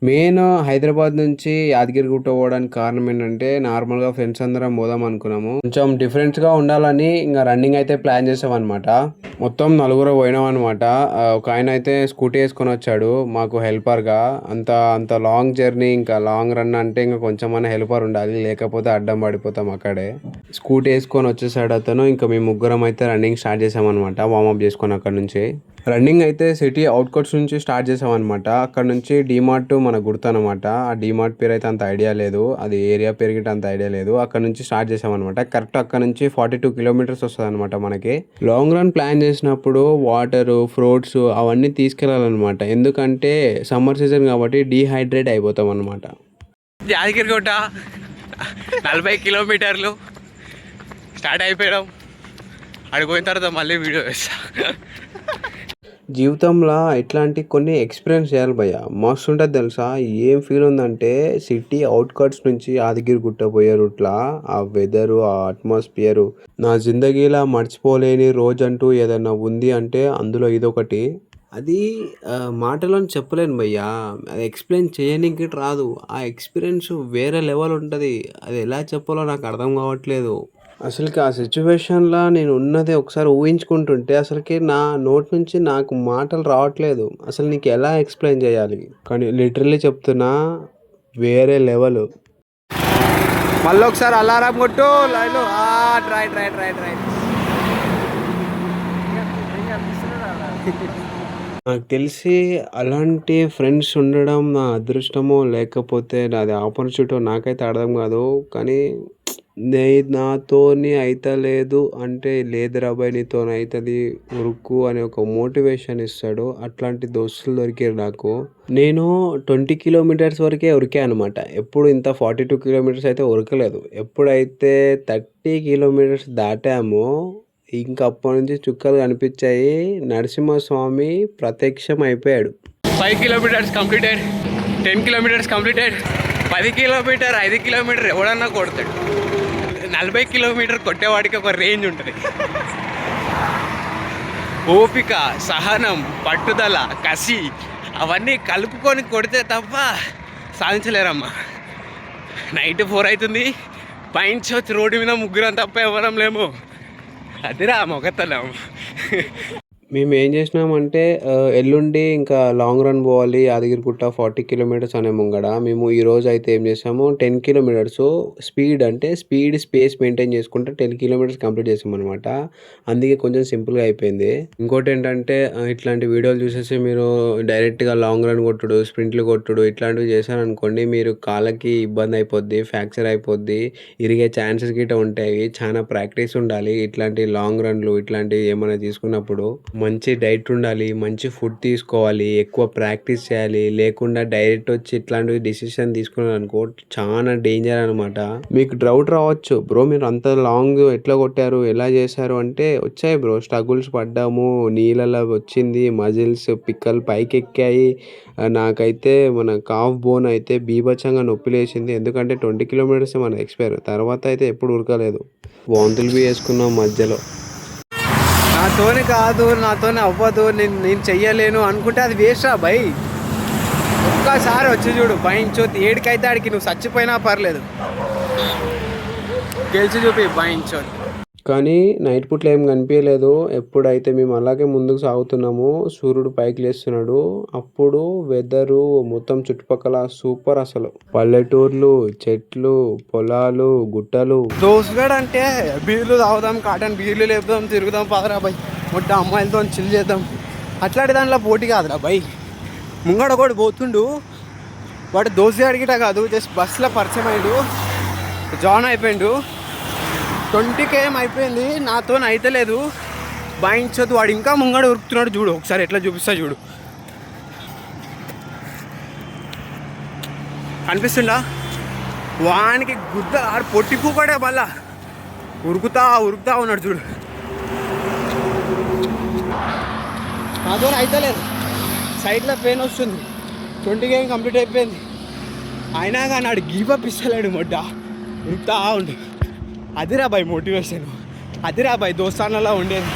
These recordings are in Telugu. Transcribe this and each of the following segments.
మెయిన్ హైదరాబాద్ నుంచి యాదగిరిగుట్ట పోవడానికి కారణం ఏంటంటే నార్మల్గా ఫ్రెండ్స్ అందరం పోదాం అనుకున్నాము. కొంచెం డిఫరెంట్గా ఉండాలని ఇంకా రన్నింగ్ అయితే ప్లాన్ చేసాం అనమాట. మొత్తం నలుగురు పోయినాం అనమాట. ఒక ఆయన అయితే స్కూటీ వేసుకొని వచ్చాడు మాకు హెల్పర్గా. అంత లాంగ్ జర్నీ, ఇంకా లాంగ్ రన్ అంటే ఇంకా కొంచెం హెల్పర్ ఉండాలి, లేకపోతే అడ్డం పడిపోతాం అక్కడే. స్కూటీ వేసుకొని వచ్చేసాడు అతను. ఇంకా మేము ముగ్గురం అయితే రన్నింగ్ స్టార్ట్ చేసామన్నమాట, వార్మప్ చేసుకొని. అక్కడ నుంచి రన్నింగ్ అయితే సిటీ అవుట్కట్స్ నుంచి స్టార్ట్ చేసామన్నమాట. అక్కడ నుంచి డీమార్ట్ మనకు గుర్తనమాట. ఆ డీమార్ట్ పేరు అయితే అంత ఐడియా లేదు, అది ఏరియా పేరు గిట్ట అంత ఐడియా లేదు. అక్కడ నుంచి స్టార్ట్ చేసామన్నమాట. కరెక్ట్ అక్కడ నుంచి 42 కిలోమీటర్స్ వస్తుంది అనమాట మనకి. లాంగ్ రన్ ప్లాన్ చేసినప్పుడు వాటర్, ఫ్రూట్స్ అవన్నీ తీసుకెళ్ళాలన్నమాట. ఎందుకంటే సమ్మర్ సీజన్ కాబట్టి డీహైడ్రేట్ అయిపోతాం అనమాట. యాదగిరిగుట్ట 40 కిలోమీటర్లు స్టార్ట్ అయిపోయాం. అడిగిపోయిన తర్వాత మళ్ళీ వీడియో వేస్తా. జీవితంలో ఇట్లాంటి కొన్ని ఎక్స్పీరియన్స్ చేయాలి భయ్య, మస్తు ఉంటుంది తెలుసా. ఏం ఫీల్ ఉందంటే సిటీ అవుట్కట్స్ నుంచి యాదగిరిగుట్ట పోయే రూట్లో ఆ వెదరు, ఆ అట్మాస్ఫియరు, నా జిందగీలో మర్చిపోలేని రోజు అంటూ ఏదైనా ఉంది అంటే అందులో ఇదొకటి. అది మాటలో చెప్పలేను భయ్యా, అది ఎక్స్ప్లెయిన్ చేయడానికి రాదు. ఆ ఎక్స్పీరియన్స్ వేరే లెవెల్ ఉంటుంది. అది ఎలా చెప్పాలో నాకు అర్థం కావట్లేదు. అసలుకి ఆ సిచ్యువేషన్లో నేను ఉన్నది ఒకసారి ఊహించుకుంటుంటే అసలుకి నా నోట్ నుంచి నాకు మాటలు రావట్లేదు. అసలు నీకు ఎలా ఎక్స్ప్లెయిన్ చేయాలి, కానీ లిటరల్లీ చెప్తున్నా, వేరే లెవెల్. మళ్ళీ ఒకసారి అలారం కొట్టు లైన్లో. Right right right right. నాకు తెలిసి అలాంటి ఫ్రెండ్స్ ఉండడం నా అదృష్టమో లేకపోతే నాది ఆపర్చునిటీ నాకైతే అర్థం కాదు. కానీ నాతోని అయితలేదు అంటే, లేదురా బాయ్ నీతోని అవుతుంది ఉరుకు అనే ఒక మోటివేషన్ ఇస్తాడు. అట్లాంటి దోస్తులు దొరికారు నాకు. నేను 20 కిలోమీటర్స్ వరకే ఉరికా అనమాట. ఎప్పుడు ఇంత 42 కిలోమీటర్స్ అయితే ఉరకలేదు. ఎప్పుడైతే 30 కిలోమీటర్స్ దాటామో ఇంకా అప్పటి నుంచి చుక్కలు కనిపించాయి. నరసింహస్వామి ప్రత్యక్షం అయిపోయాడు. 5 kilometres completed, 10 kilometres completed. 10 kilometre 5 kilometre ఎవడన్నా కొడతాడు. 40 కిలోమీటర్ కొట్టేవాడికి ఒక రేంజ్ ఉంటుంది. ఓపిక, సహనం, పట్టుదల, కసి అవన్నీ కలుపుకొని కొడితే తప్ప సాధించలేరమ్మా. నైట్ 4 అవుతుంది. పైన రోడ్డు మీద ముగ్గురం తప్ప ఎవరం లేము. అదిరా మొగతలం. మేము ఏం చేసినామంటే ఎల్లుండి ఇంకా లాంగ్ రన్ పోవాలి యాదగిరిగుట్ట 40 కిలోమీటర్స్ అనే ముంగడ. మేము ఈరోజు అయితే ఏం చేసాము, 10 కిలోమీటర్స్ స్పీడ్, అంటే స్పేస్ మెయింటైన్ చేసుకుంటే 10 కిలోమీటర్స్ కంప్లీట్ చేసామన్నమాట. అందుకే కొంచెం సింపుల్గా అయిపోయింది. ఇంకోటి ఏంటంటే ఇట్లాంటి వీడియోలు చూసేసి మీరు డైరెక్ట్గా లాంగ్ రన్ కొట్టుడు, స్ప్రింట్లు కొట్టుడు ఇట్లాంటివి చేశారనుకోండి, మీరు కాళ్ళకి ఇబ్బంది అయిపోద్ది, ఫ్రాక్చర్ అయిపోద్ది, ఇరిగే ఛాన్సెస్ గిట్ట ఉంటాయి. చాలా ప్రాక్టీస్ ఉండాలి ఇట్లాంటి లాంగ్ రన్లు ఇట్లాంటివి ఏమైనా తీసుకున్నప్పుడు. మంచి డైట్ ఉండాలి, మంచి ఫుడ్ తీసుకోవాలి, ఎక్కువ ప్రాక్టీస్ చేయాలి. లేకుండా డైరెక్ట్ వచ్చి ఇట్లాంటివి డిసిషన్ తీసుకున్నారు అనుకో, చాలా డేంజర్ అనమాట. మీకు డౌట్ రావచ్చు, బ్రో మీరు అంత లాంగ్ ఎట్లా కొట్టారు, ఎలా చేశారు అంటే, వచ్చాయి బ్రో, స్ట్రగుల్స్ పడ్డాము, నీళ్ళలో వచ్చింది, మజిల్స్ పిక్కలు పైకి ఎక్కాయి. నాకైతే మన కాఫ్ బోన్ అయితే బీభత్సంగా నొప్పి లేచింది. ఎందుకంటే 20 కిలోమీటర్స్ మన ఎక్స్పైర్. తర్వాత అయితే ఎప్పుడు ఉరకలేదు, వాంతులు బి వేసుకున్నాం మధ్యలో. నాతోనే కాదు, నాతోనే అవ్వదు, నేను చెయ్యలేను అనుకుంటే అది వేస్ట్రా భయ్. ఒక్కసారి వచ్చి చూడు, భయించోతి ఏడికైతే ఆడికి నువ్వు చచ్చిపోయినా పర్లేదు, గెలిచి చూపి భయించోతి. కానీ నైట్ పూట్లో ఏం కనిపించలేదు. ఎప్పుడైతే మేము అలాగే ముందుకు సాగుతున్నామో సూర్యుడు పైకి లేస్తున్నాడు, అప్పుడు వెదరు మొత్తం చుట్టుపక్కల సూపర్. అసలు పల్లెటూర్లు, చెట్లు, పొలాలు, గుట్టలు. దోస్తుగాడు అంటే బీర్లు తాగుదాం, కాటన్ బీర్లు లేపుదాం, తిరుగుదాం, పదరా బై, మొట్ట అమ్మాయిలతో చిల్ చేద్దాం, అట్లాంటి దాంట్లో పోటీ కాదురా బై. ముంగడ కూడా పోతుండు, వాడు దోస్తుగాడి గిట కాదు, జస్ట్ బస్సులో పరిచయం అయ్యాడు, జాయిన్ అయిపోయిండు. 20 km అయిపోయింది, నాతో అయితలేదు, భయించొద్దు. వాడు ఇంకా ముంగడ ఉరుకుతున్నాడు చూడు, ఒకసారి ఎట్లా చూపిస్తా చూడు, కనిపిస్తుందా? వానికి గుద్ద ఆడు పొట్టిపు కూడా మళ్ళా ఉరుకుతా ఉన్నాడు చూడు. నాతో అయితలేదు, సైడ్లో పెయిన్ వస్తుంది. 20 km కంప్లీట్ అయిపోయింది, అయినా కానీ ఆడు గీపప్ ఇస్తలేడు, మొడ్డ ఉరుకుతా ఉండు. అదిరా బాయ్ మోటివేషన్, అదిరా బాయ్ దోస్తానలా ఉండేది.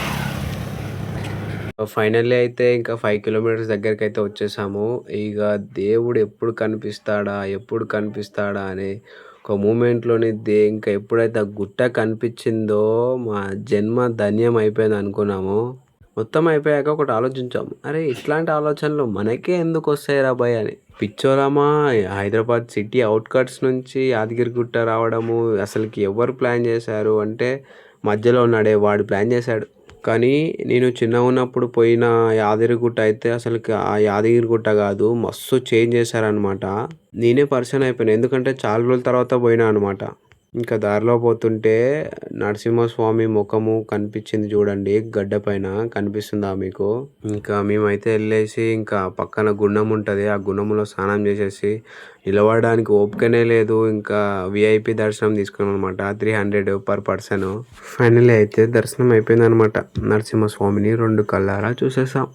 ఫైనల్లీ అయితే ఇంకా 5 కిలోమీటర్స్ దగ్గరికైతే వచ్చేసాము. ఇక దేవుడు ఎప్పుడు కనిపిస్తాడా? ఎప్పుడు కనిపిస్తాడా? అనే ఒక మూమెంట్‌లోని ఇంకా ఎప్పుడైతే ఆ గుట్ట కనిపించిందో మా జన్మ ధన్యం అయిపోయింది అనుకున్నాము. మొత్తం అయిపోయాక ఒకటి ఆలోచించాము. అరే! ఇట్లాంటి ఆలోచనలు మనకే ఎందుకొస్తాయిరా భయ్ అని. పిచ్చోలమా హైదరాబాద్ సిటీ ఔట్‌కట్స్ నుంచి యాదగిరిగుట్ట రావడము అసలుకి ఎవరు ప్లాన్ చేశారు అంటే మధ్యలో ఉన్నాడే వాడు ప్లాన్ చేశాడు. కానీ నేను చిన్నగున్నప్పుడు పోయిన యాదగిరిగుట్ట అయితే అసలుకి ఆ యాదగిరిగుట్ట కాదు మస్తు చేంజ్ చేశారనమాట. నేనే పరిచయం అయిపోయాను. ఎందుకంటే చాలా రోజుల తర్వాత పోయినా అనమాట. ఇంకా దారిలో పోతుంటే నరసింహస్వామి ముఖము కనిపించింది చూడండి గడ్డ పైన కనిపిస్తుందా మీకు? ఇంకా మేమైతే వెళ్ళేసి ఇంకా పక్కన గుండం ఉంటుంది. ఆ గుండంలో స్నానం చేసేసి నిలబడడానికి ఓపికనే లేదు. ఇంకా విఐపి దర్శనం తీసుకున్నాం అనమాట. 300 పర్ పర్సన్. ఫైనల్లీ అయితే దర్శనం అయిపోయింది అనమాట. నరసింహస్వామిని 2 కళ్ళారా చూసేసాం.